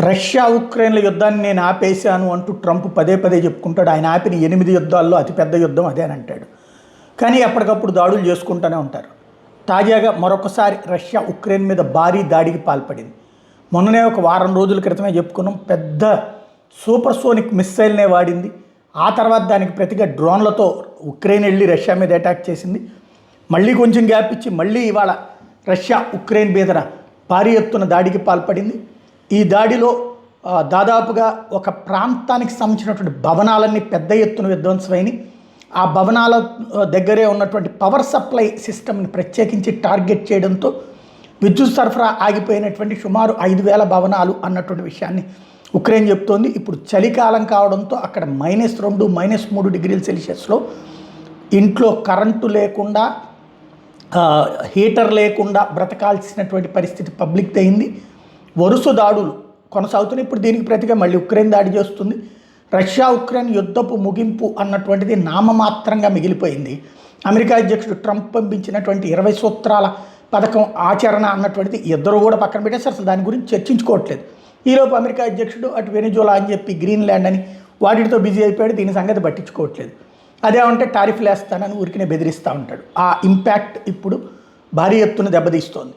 Russia ఉక్రెయిన్ల యుద్ధాన్ని నేను ఆపేశాను అంటూ ట్రంప్ పదే పదే చెప్పుకుంటాడు. ఆయన ఆపిన 8 యుద్ధాల్లో అతిపెద్ద యుద్ధం అదే అని అంటాడు. కానీ ఎప్పటికప్పుడు దాడులు చేసుకుంటూనే ఉంటారు. తాజాగా మరొకసారి రష్యా ఉక్రెయిన్ మీద భారీ దాడికి పాల్పడింది. మొన్ననే ఒక వారం రోజుల క్రితమే చెప్పుకున్నాం, పెద్ద సూపర్సోనిక్ మిస్సైల్నే వాడింది. ఆ తర్వాత దానికి ప్రతిగా డ్రోన్లతో ఉక్రెయిన్ వెళ్ళి రష్యా మీద అటాక్ చేసింది. మళ్ళీ కొంచెం గ్యాప్ ఇచ్చి మళ్ళీ ఇవాళ రష్యా ఉక్రెయిన్ మీద భారీ ఎత్తున దాడికి పాల్పడింది. ఈ దాడిలో దాదాపుగా ఒక ప్రాంతానికి సంబంధించినటువంటి భవనాలన్నీ పెద్ద ఎత్తున విధ్వంసమైనవి. ఆ భవనాల దగ్గరే ఉన్నటువంటి పవర్ సప్లై సిస్టమ్ని ప్రత్యేకించి టార్గెట్ చేయడంతో విద్యుత్ సరఫరా ఆగిపోయినటువంటి సుమారు 5,000 భవనాలు అన్నటువంటి విషయాన్ని ఉక్రెయిన్ చెప్తోంది. ఇప్పుడు చలికాలం కావడంతో అక్కడ -2, -3 డిగ్రీల సెల్సియస్లో ఇంట్లో కరెంటు లేకుండా, హీటర్ లేకుండా బ్రతకాల్సినటువంటి పరిస్థితి పబ్లిక్ అయింది. వరుస దాడులు కొనసాగుతున్నాయి. ఇప్పుడు దీనికి ప్రతిగా మళ్ళీ ఉక్రెయిన్ దాడి చేస్తుంది. రష్యా ఉక్రెయిన్ యుద్ధపు ముగింపు అన్నటువంటిది నామమాత్రంగా మిగిలిపోయింది. అమెరికా అధ్యక్షుడు ట్రంప్ పంపించినటువంటి 20 సూత్రాల పథకం ఆచరణ అన్నటువంటిది ఇద్దరు కూడా పక్కన పెట్టేసి అసలు దాని గురించి చర్చించుకోవట్లేదు. ఈలోపు అమెరికా అధ్యక్షుడు అటు వెనిజులా అని చెప్పి గ్రీన్లాండ్ అని వాటితో బిజీ అయిపోయాడు. దీని సంగతి పట్టించుకోవట్లేదు. అదేమంటే టారిఫ్లు వేస్తానని ఊరికినే బెదిరిస్తూ ఉంటాడు. ఆ ఇంపాక్ట్ ఇప్పుడు భారీ ఎత్తున దెబ్బతీస్తోంది.